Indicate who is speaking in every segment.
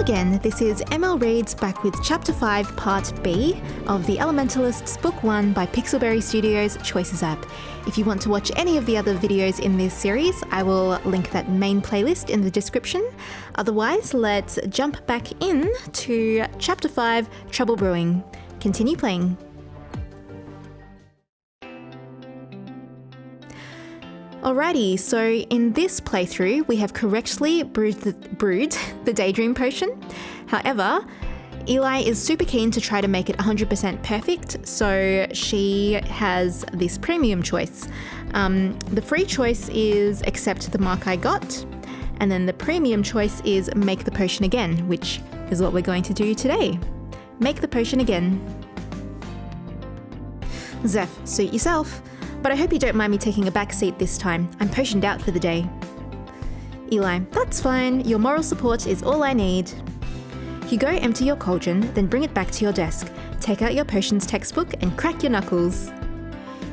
Speaker 1: again, this is ML Reads back with Chapter 5 Part B of the Elementalists Book 1 by Pixelberry Studios Choices app. If you want to watch any of the other videos in this series, I will link that main playlist in the description. Otherwise, let's jump back in to Chapter 5, Trouble Brewing. Continue playing. Alrighty, so in this playthrough, we have correctly brewed the Daydream Potion. However, Eli is super keen to try to make it 100% perfect, so she has this premium choice. The free choice is accept the mark I got, and then the premium choice is make the potion again, which is what we're going to do today. Make the potion again. Zeph, suit yourself. But I hope you don't mind me taking a back seat this time. I'm potioned out for the day. Eli, that's fine. Your moral support is all I need. Hugo, empty your cauldron, then bring it back to your desk. Take out your potions textbook and crack your knuckles.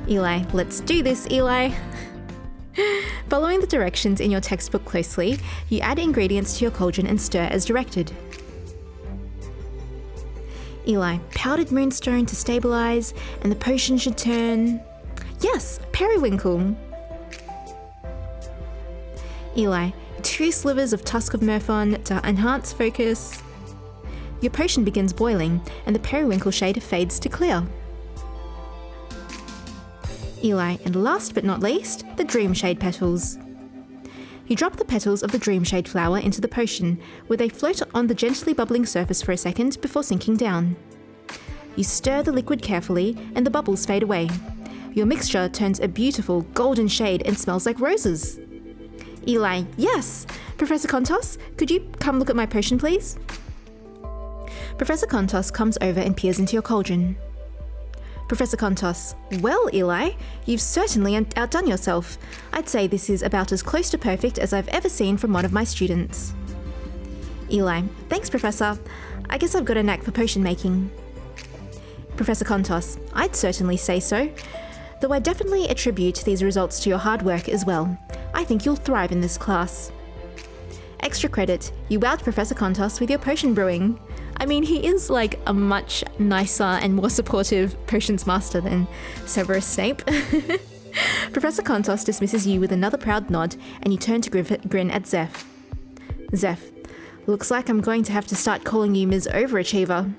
Speaker 1: Eli, let's do this, Eli. Following the directions in your textbook closely, you add ingredients to your cauldron and stir as directed. Eli, powdered moonstone to stabilize, and the potion should turn... Yes, periwinkle. Eli, 2 slivers of tusk of murphon to enhance focus. Your potion begins boiling, and the periwinkle shade fades to clear. Eli, and last but not least, the dream shade petals. You drop the petals of the dream shade flower into the potion, where they float on the gently bubbling surface for a second before sinking down. You stir the liquid carefully, and the bubbles fade away. Your mixture turns a beautiful golden shade and smells like roses. Eli, yes! Professor Kontos, could you come look at my potion, please? Professor Kontos comes over and peers into your cauldron. Professor Kontos, well, Eli, you've certainly outdone yourself. I'd say this is about as close to perfect as I've ever seen from one of my students. Eli, thanks, Professor. I guess I've got a knack for potion making. Professor Kontos, I'd certainly say so. Though I definitely attribute these results to your hard work as well. I think you'll thrive in this class. Extra credit, you wowed Professor Kontos with your potion brewing. I mean, he is like a much nicer and more supportive potions master than Severus Snape. Professor Kontos dismisses you with another proud nod, and you turn to grin at Zeph. Zeph, looks like I'm going to have to start calling you Ms. Overachiever.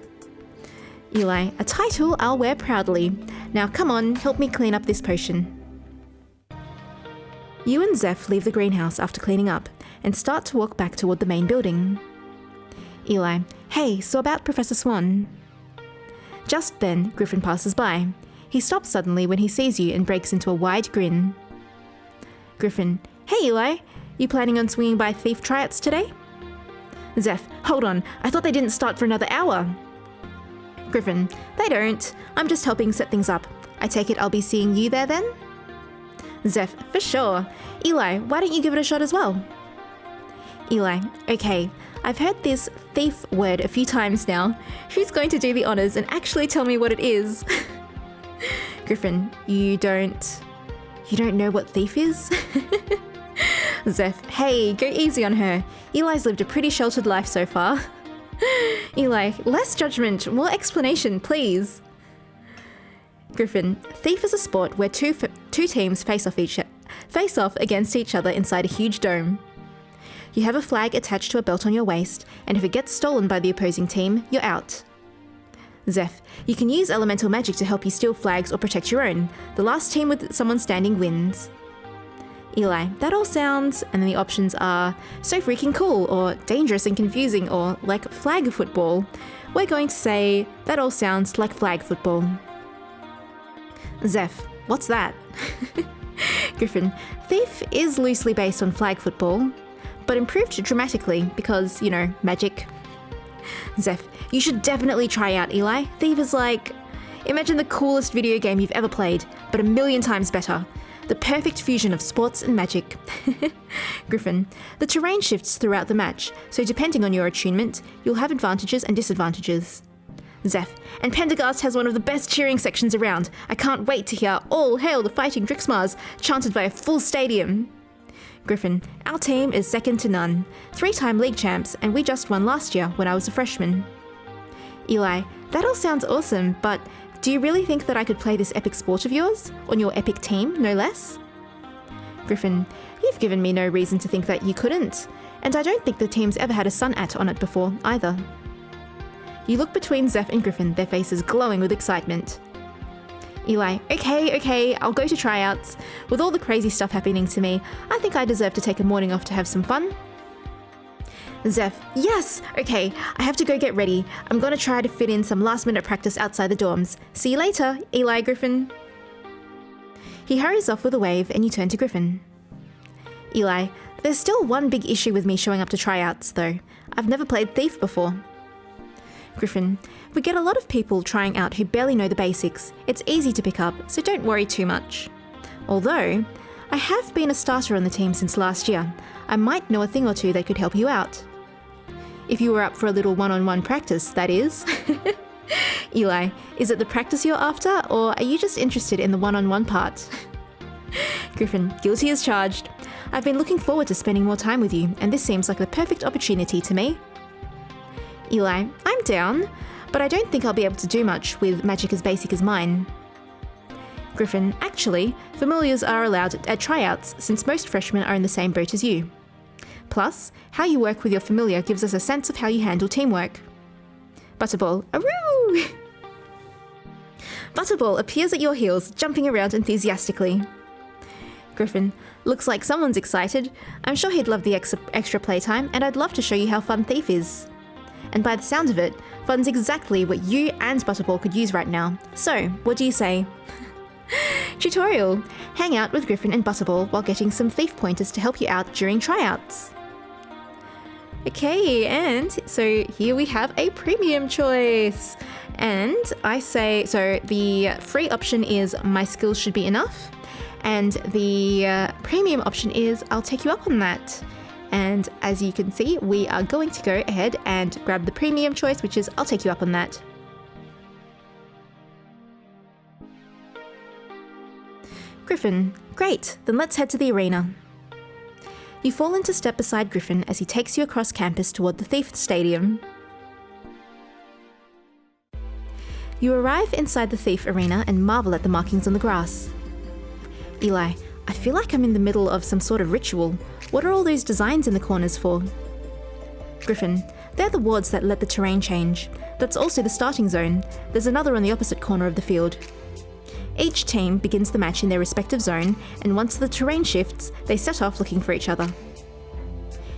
Speaker 1: Eli, a title I'll wear proudly. Now come on, help me clean up this potion. You and Zeph leave the greenhouse after cleaning up, and start to walk back toward the main building. Eli, hey, so about Professor Swan. Just then, Griffin passes by. He stops suddenly when he sees you and breaks into a wide grin. Griffin, hey Eli, you planning on swinging by Thief Triads today? Zeph, hold on, I thought they didn't start for another hour. Griffin, they don't. I'm just helping set things up. I take it I'll be seeing you there then? Zeph, for sure. Eli, why don't you give it a shot as well? Eli, okay. I've heard this thief word a few times now. Who's going to do the honors and actually tell me what it is? Griffin, you don't know what thief is? Zeph, hey, go easy on her. Eli's lived a pretty sheltered life so far. Eli, less judgment, more explanation, please. Griffin, thief is a sport where two teams face off against each other inside a huge dome. You have a flag attached to a belt on your waist, and if it gets stolen by the opposing team, you're out. Zeph, you can use elemental magic to help you steal flags or protect your own. The last team with someone standing wins. Eli, that all sounds, and then the options are so freaking cool, or dangerous and confusing, or like flag football. We're going to say that all sounds like flag football. Zeph, what's that? Griffin, Thief is loosely based on flag football, but improved dramatically because, you know, magic. Zeph, you should definitely try out Eli. Thief is like, imagine the coolest video game you've ever played, but 1,000,000 times better. The perfect fusion of sports and magic. Griffin, the terrain shifts throughout the match, so depending on your attunement, you'll have advantages and disadvantages. Zeph, and Pendergast has one of the best cheering sections around. I can't wait to hear All Hail the Fighting Drixmars chanted by a full stadium. Griffin, our team is second to none. 3-time league champs, and we just won last year when I was a freshman. Eli, that all sounds awesome, but do you really think that I could play this epic sport of yours? On your epic team, no less? Griffin, you've given me no reason to think that you couldn't, and I don't think the team's ever had a sun at on it before, either. You look between Zeph and Griffin, their faces glowing with excitement. Eli, okay, I'll go to tryouts. With all the crazy stuff happening to me, I think I deserve to take a morning off to have some fun. Zeph, yes! Okay, I have to go get ready. I'm gonna try to fit in some last-minute practice outside the dorms. See you later, Eli Griffin. He hurries off with a wave and you turn to Griffin. Eli, there's still one big issue with me showing up to tryouts, though. I've never played Thief before. Griffin, we get a lot of people trying out who barely know the basics. It's easy to pick up, so don't worry too much. Although, I have been a starter on the team since last year. I might know a thing or two that could help you out. If you were up for a little one-on-one practice, that is. Eli, is it the practice you're after, or are you just interested in the one-on-one part? Griffin, guilty as charged. I've been looking forward to spending more time with you, and this seems like the perfect opportunity to me. Eli, I'm down, but I don't think I'll be able to do much with magic as basic as mine. Griffin, actually, familiars are allowed at tryouts since most freshmen are in the same boat as you. Plus, how you work with your familiar gives us a sense of how you handle teamwork. Butterball, aroo! Butterball appears at your heels, jumping around enthusiastically. Griffin, looks like someone's excited. I'm sure he'd love the extra playtime, and I'd love to show you how fun Thief is. And by the sound of it, fun's exactly what you and Butterball could use right now. So, what do you say? Tutorial. Hang out with Griffin and Butterball while getting some Thief pointers to help you out during tryouts. Okay, and so here we have a premium choice. And I say, so the free option is my skills should be enough. And the premium option is I'll take you up on that. And as you can see, we are going to go ahead and grab the premium choice, which is I'll take you up on that. Griffin, great, then let's head to the arena. You fall into step beside Griffin as he takes you across campus toward the Thief Stadium. You arrive inside the Thief arena and marvel at the markings on the grass. Eli, I feel like I'm in the middle of some sort of ritual. What are all those designs in the corners for? Griffin, they're the wards that let the terrain change. That's also the starting zone. There's another on the opposite corner of the field. Each team begins the match in their respective zone, and once the terrain shifts, they set off looking for each other.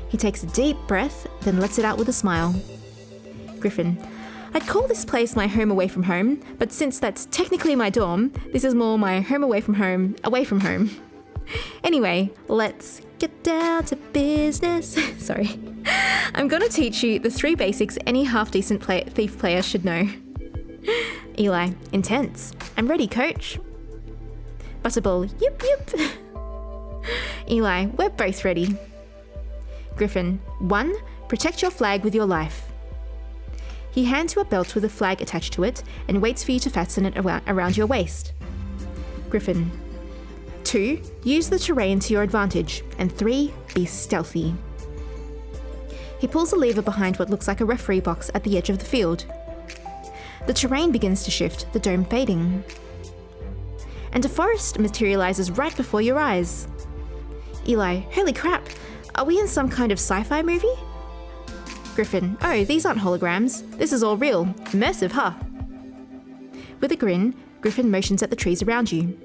Speaker 1: He takes a deep breath, then lets it out with a smile. Griffin, I'd call this place my home away from home, but since that's technically my dorm, this is more my home away from home, away from home. Anyway, let's get down to business. Sorry. I'm gonna teach you the 3 basics any half-decent Thief player should know. Eli, intense. I'm ready, coach. Butterball, yip. Eli, we're both ready. Griffin, 1, protect your flag with your life. He hands you a belt with a flag attached to it and waits for you to fasten it around your waist. Griffin, 2, use the terrain to your advantage. And 3, be stealthy. He pulls a lever behind what looks like a referee box at the edge of the field. The terrain begins to shift, the dome fading. And a forest materializes right before your eyes. Eli, holy crap, are we in some kind of sci-fi movie? Griffin, oh, these aren't holograms. This is all real. Immersive, huh? With a grin, Griffin motions at the trees around you.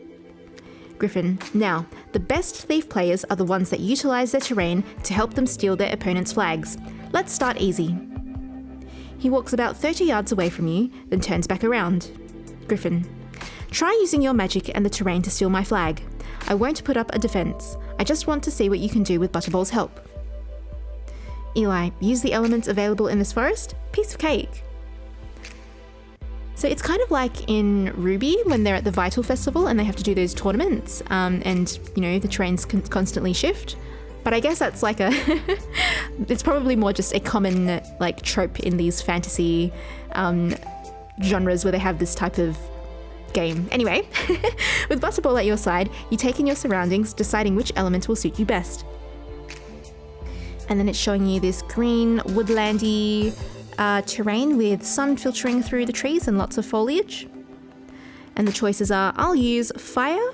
Speaker 1: Griffin, now, the best Thief players are the ones that utilize their terrain to help them steal their opponent's flags. Let's start easy. He walks about 30 yards away from you, then turns back around. Griffin, try using your magic and the terrain to steal my flag. I won't put up a defense. I just want to see what you can do with Butterball's help. Eli, use the elements available in this forest? Piece of cake. So it's kind of like in Ruby when they're at the Vital Festival and they have to do those tournaments and, you know, the terrains constantly shift. But I guess that's like it's probably more just a common like trope in these fantasy genres where they have this type of game. Anyway, with Butterball at your side, you take in your surroundings, deciding which element will suit you best. And then it's showing you this green woodlandy terrain with sun filtering through the trees and lots of foliage. And the choices are, I'll use fire,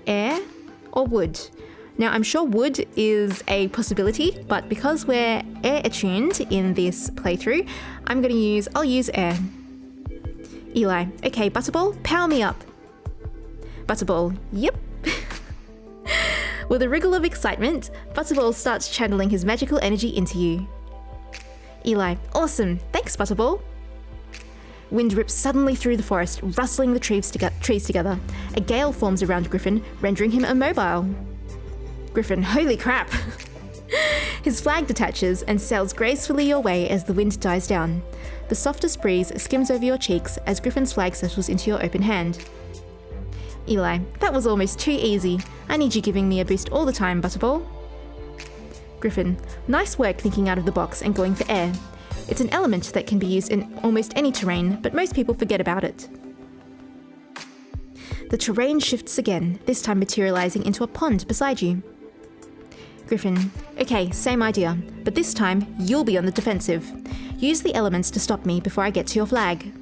Speaker 1: air, or wood. Now, I'm sure wood is a possibility, but because we're air attuned in this playthrough, I'll use air. Eli, okay, Butterball, power me up. Butterball, yep. With a wriggle of excitement, Butterball starts channeling his magical energy into you. Eli, awesome, thanks Butterball. Wind rips suddenly through the forest, rustling the trees together. A gale forms around Griffin, rendering him immobile. Griffin, holy crap! His flag detaches and sails gracefully your way as the wind dies down. The softest breeze skims over your cheeks as Griffin's flag settles into your open hand. Eli, that was almost too easy. I need you giving me a boost all the time, Butterball. Griffin, nice work thinking out of the box and going for air. It's an element that can be used in almost any terrain, but most people forget about it. The terrain shifts again, this time materializing into a pond beside you. Griffin, okay, same idea, but this time you'll be on the defensive. Use the elements to stop me before I get to your flag.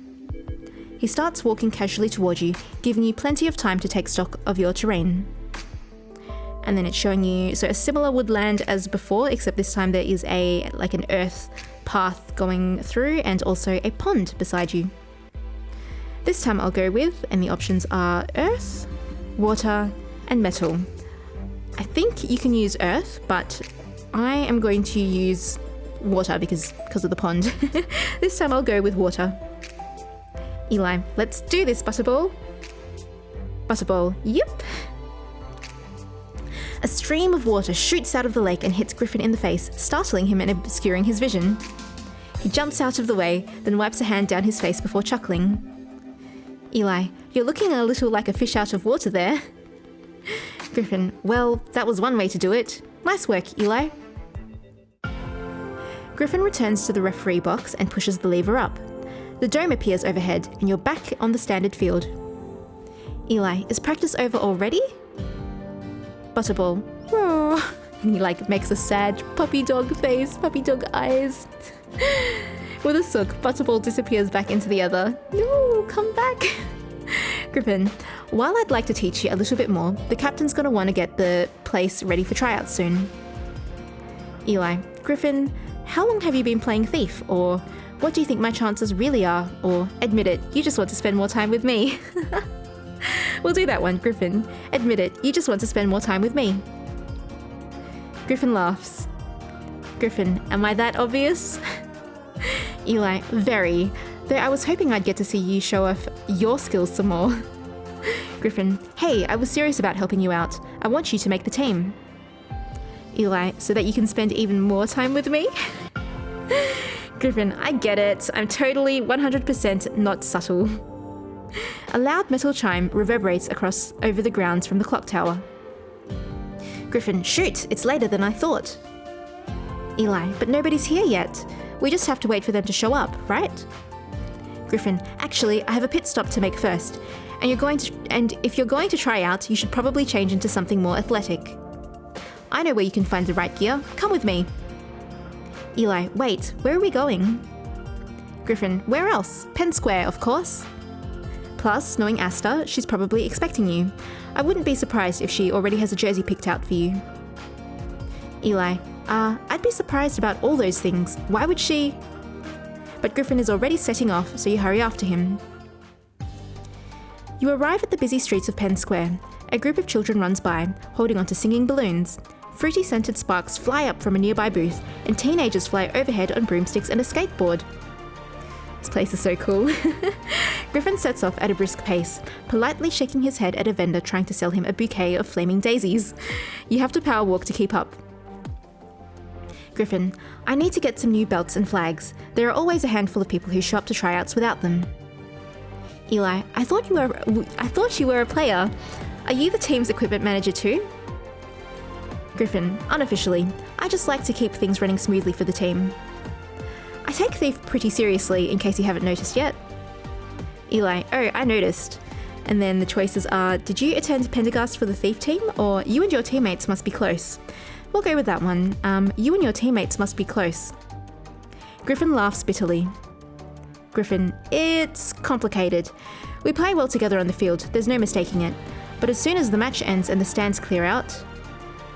Speaker 1: He starts walking casually toward you, giving you plenty of time to take stock of your terrain. And then it's showing you a similar woodland as before, except this time there is an earth path going through and also a pond beside you. This time I'll go with, and the options are earth, water, and metal. I think you can use earth, but I am going to use water because of the pond. This time I'll go with water. Eli, let's do this, Butterball. Butterball, yep. A stream of water shoots out of the lake and hits Griffin in the face, startling him and obscuring his vision. He jumps out of the way, then wipes a hand down his face before chuckling. Eli, you're looking a little like a fish out of water there. Griffin, well, that was one way to do it. Nice work, Eli. Griffin returns to the referee box and pushes the lever up. The dome appears overhead, and you're back on the standard field. Eli, is practice over already? Butterball, oh, and he makes a sad puppy dog face, puppy dog eyes. With a sook, Butterball disappears back into the other. No, come back. Griffin, while I'd like to teach you a little bit more, the captain's gonna want to get the place ready for tryouts soon. Eli, Griffin, how long have you been playing Thief? Or what do you think my chances really are? Or admit it, you just want to spend more time with me. We'll do that one, Griffin. Admit it, you just want to spend more time with me. Griffin laughs. Griffin, am I that obvious? Eli, very. Though I was hoping I'd get to see you show off your skills some more. Griffin, hey, I was serious about helping you out. I want you to make the team. Eli, so that you can spend even more time with me? Griffin, I get it. I'm totally 100% not subtle. A loud metal chime reverberates over the grounds from the clock tower. Griffin, shoot, it's later than I thought. Eli, but nobody's here yet. We just have to wait for them to show up, right? Griffin, actually, I have a pit stop to make first. And if you're going to try out, you should probably change into something more athletic. I know where you can find the right gear. Come with me. Eli, wait, where are we going? Griffin, where else? Penn Square, of course. Plus, knowing Aster, she's probably expecting you. I wouldn't be surprised if she already has a jersey picked out for you. Eli, I'd be surprised about all those things. Why would she? But Griffin is already setting off, so you hurry after him. You arrive at the busy streets of Penn Square. A group of children runs by, holding onto singing balloons. Fruity scented sparks fly up from a nearby booth, and teenagers fly overhead on broomsticks and a skateboard. This place is so cool. Griffin sets off at a brisk pace, politely shaking his head at a vendor trying to sell him a bouquet of flaming daisies. You have to power walk to keep up. Griffin, I need to get some new belts and flags. There are always a handful of people who show up to tryouts without them. Eli, I thought you were a player. Are you the team's equipment manager too? Griffin, unofficially. I just like to keep things running smoothly for the team. I take Thief pretty seriously, in case you haven't noticed yet. Eli, oh, I noticed. And then the choices are, did you attend Pendergast for the Thief team, or you and your teammates must be close? We'll go with that one. You and your teammates must be close. Griffin laughs bitterly. Griffin, it's complicated. We play well together on the field, there's no mistaking it. But as soon as the match ends and the stands clear out,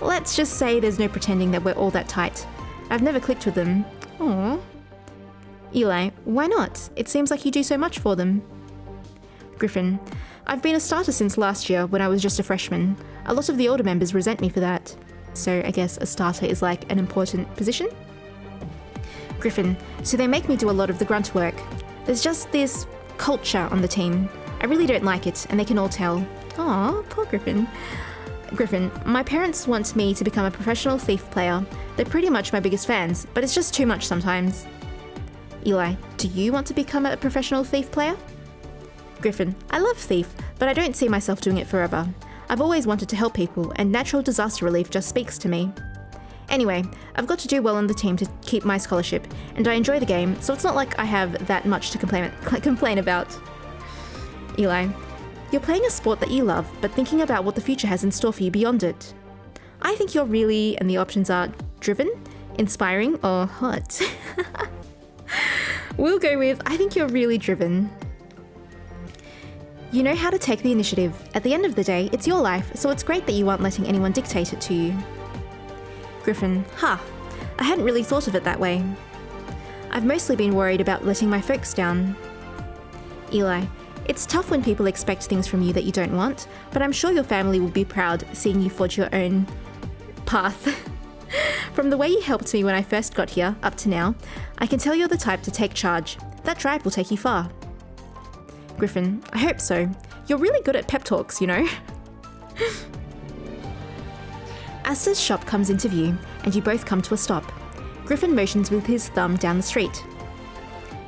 Speaker 1: let's just say there's no pretending that we're all that tight. I've never clicked with them. Aww. Eli, why not? It seems like you do so much for them. Griffin, I've been a starter since last year when I was just a freshman. A lot of the older members resent me for that. So I guess a starter is like an important position? Griffin, so they make me do a lot of the grunt work. There's just this culture on the team. I really don't like it, and they can all tell. Aw, poor Griffin. Griffin, my parents want me to become a professional Thief player. They're pretty much my biggest fans, but it's just too much sometimes. Eli, do you want to become a professional Thief player? Griffin, I love Thief, but I don't see myself doing it forever. I've always wanted to help people, and natural disaster relief just speaks to me. Anyway, I've got to do well on the team to keep my scholarship, and I enjoy the game, so it's not like I have that much to complain about. Eli, you're playing a sport that you love, but thinking about what the future has in store for you beyond it. I think you're really, and the options are driven, inspiring, or hot. We'll go with, I think you're really driven. You know how to take the initiative. At the end of the day, it's your life, so it's great that you aren't letting anyone dictate it to you. Griffin, I hadn't really thought of it that way. I've mostly been worried about letting my folks down. Eli, it's tough when people expect things from you that you don't want, but I'm sure your family will be proud seeing you forge your own path. From the way you helped me when I first got here, up to now, I can tell you're the type to take charge. That drive will take you far. Griffin, I hope so. You're really good at pep talks, you know? Aster's shop comes into view, and you both come to a stop. Griffin motions with his thumb down the street.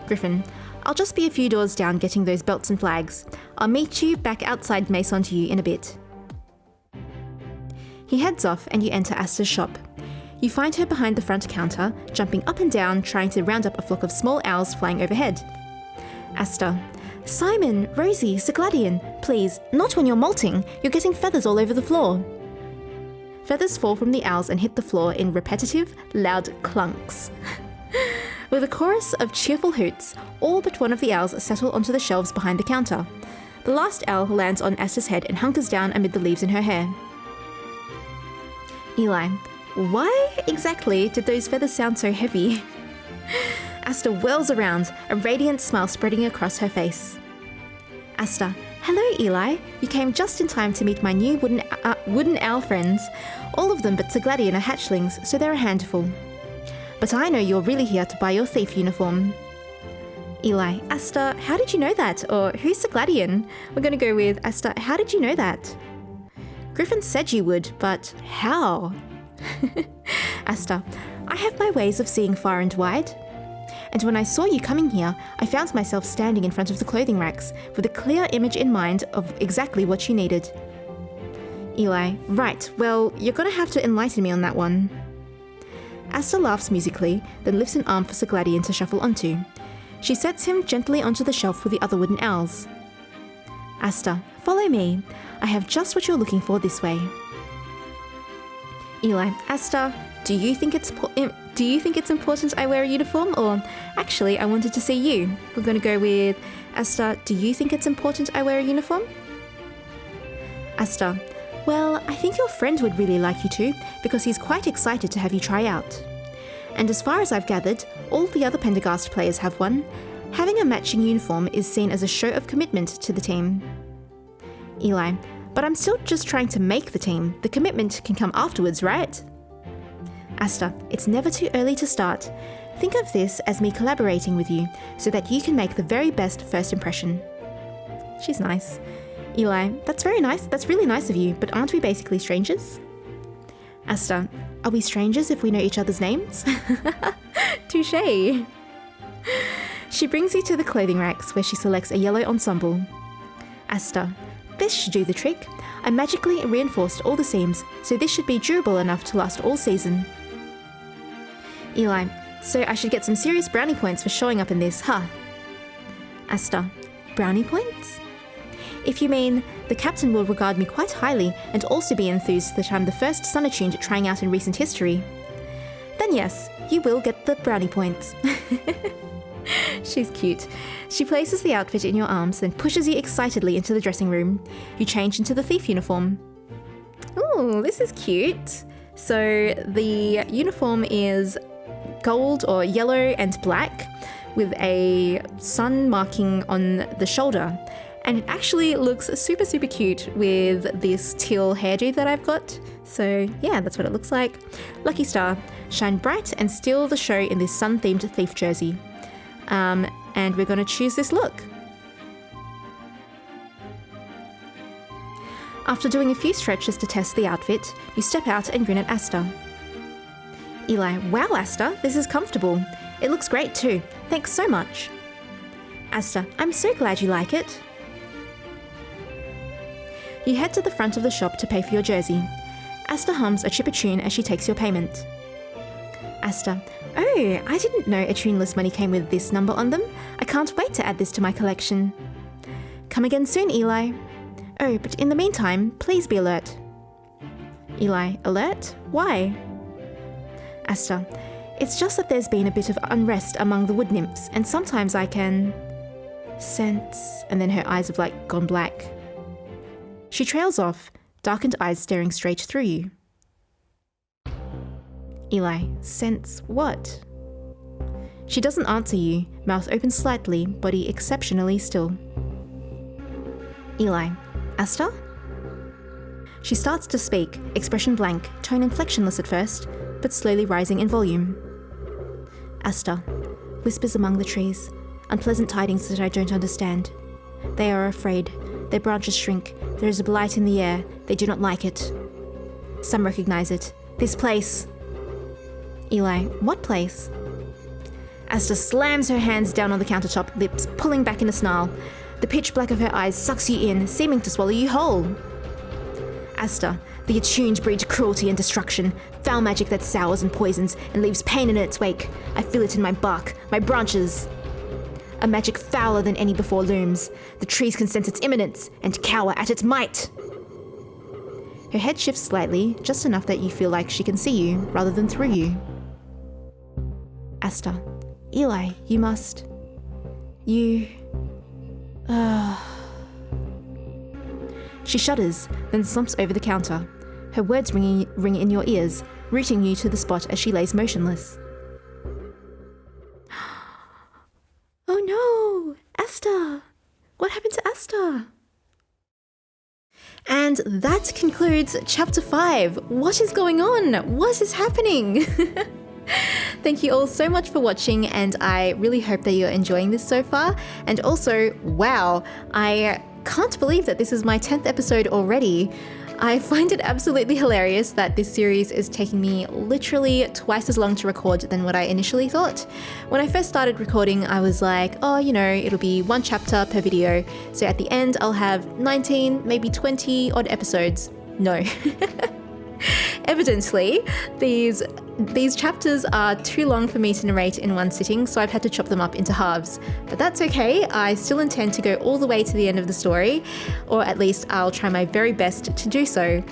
Speaker 1: Griffin, I'll just be a few doors down getting those belts and flags. I'll meet you back outside Maison D'Yew in a bit. He heads off and you enter Aster's shop. You find her behind the front counter, jumping up and down, trying to round up a flock of small owls flying overhead. Aster, Simon, Rosie, Sir Gladian, please, not when you're molting. You're getting feathers all over the floor. Feathers fall from the owls and hit the floor in repetitive, loud clunks. With a chorus of cheerful hoots, all but one of the owls settle onto the shelves behind the counter. The last owl lands on Aster's head and hunkers down amid the leaves in her hair. Eli, why exactly did those feathers sound so heavy? Aster whirls around, a radiant smile spreading across her face. Aster, hello Eli. You came just in time to meet my new wooden owl friends. All of them but Sir Gladian are hatchlings, so they're a handful. But I know you're really here to buy your thief uniform. Eli, Aster, how did you know that? Or who's Sir Gladian? We're going to go with Aster, how did you know that? Griffin said you would, but how? Aster, I have my ways of seeing far and wide. And when I saw you coming here, I found myself standing in front of the clothing racks with a clear image in mind of exactly what you needed. Eli, right, well, you're going to have to enlighten me on that one. Aster laughs musically, then lifts an arm for Sir Gladian to shuffle onto. She sets him gently onto the shelf with the other wooden owls. Aster, follow me. I have just what you're looking for this way. Eli, Aster, do you think it's important I wear a uniform? Or actually, I wanted to see you. We're going to go with Aster, do you think it's important I wear a uniform? Aster, well, I think your friend would really like you to, because he's quite excited to have you try out. And as far as I've gathered, all the other Pendergast players have one. Having a matching uniform is seen as a show of commitment to the team. Eli, but I'm still just trying to make the team. The commitment can come afterwards, right? Aster, it's never too early to start. Think of this as me collaborating with you, so that you can make the very best first impression. She's nice. Eli, that's very nice. That's really nice of you, but aren't we basically strangers? Aster, are we strangers if we know each other's names? Touché. She brings you to the clothing racks where she selects a yellow ensemble. Aster, this should do the trick. I magically reinforced all the seams, so this should be durable enough to last all season. Eli, so I should get some serious brownie points for showing up in this, huh? Aster, brownie points? If you mean the captain will regard me quite highly and also be enthused that I'm the first sun-attuned trying out in recent history, then yes, you will get the brownie points. She's cute. She places the outfit in your arms, then pushes you excitedly into the dressing room. You change into the thief uniform. Ooh, this is cute. So the uniform is gold or yellow and black with a sun marking on the shoulder. And it actually looks super, super cute with this teal hairdo that I've got. So yeah, that's what it looks like. Lucky star, shine bright and steal the show in this sun-themed thief jersey. And we're gonna choose this look. After doing a few stretches to test the outfit, you step out and grin at Aster. Eli, wow Aster, this is comfortable. It looks great too. Thanks so much. Aster, I'm so glad you like it. You head to the front of the shop to pay for your jersey. Aster hums a chipper tune as she takes your payment. Aster, oh, I didn't know a tuneless money came with this number on them. I can't wait to add this to my collection. Come again soon, Eli. Oh, but in the meantime, please be alert. Eli, alert? Why? Aster, it's just that there's been a bit of unrest among the wood nymphs, and sometimes I can sense, and then her eyes have gone black. She trails off, darkened eyes staring straight through you. Eli, sense what? She doesn't answer you, mouth open slightly, body exceptionally still. Eli, Aster? She starts to speak, expression blank, tone inflectionless at first, but slowly rising in volume. Aster, whispers among the trees, unpleasant tidings that I don't understand. They are afraid. Their branches shrink. There is a blight in the air. They do not like it. Some recognize it. This place. Eli, what place? Aster slams her hands down on the countertop, lips pulling back in a snarl. The pitch black of her eyes sucks you in, seeming to swallow you whole. Aster, the attuned breed cruelty and destruction, foul magic that sours and poisons and leaves pain in its wake. I feel it in my bark, my branches. A magic fouler than any before looms. The trees can sense its imminence and cower at its might. Her head shifts slightly, just enough that you feel like she can see you, rather than through you. Aster, Eli, you must... She shudders, then slumps over the counter. Her words ring in your ears, rooting you to the spot as she lays motionless. Oh no! Aster! What happened to Aster? And that concludes Chapter 5. What is going on? What is happening? Thank you all so much for watching, and I really hope that you're enjoying this so far. And also, wow, I can't believe that this is my 10th episode already. I find it absolutely hilarious that this series is taking me literally twice as long to record than what I initially thought. When I first started recording, I was like, oh, it'll be one chapter per video. So at the end, I'll have 19, maybe 20 odd episodes. No. Evidently, these chapters are too long for me to narrate in one sitting, so I've had to chop them up into halves. But that's okay, I still intend to go all the way to the end of the story, or at least I'll try my very best to do so.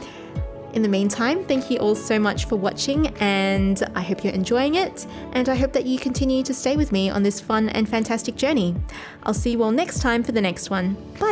Speaker 1: In the meantime, thank you all so much for watching, and I hope you're enjoying it, and I hope that you continue to stay with me on this fun and fantastic journey. I'll see you all next time for the next one. Bye!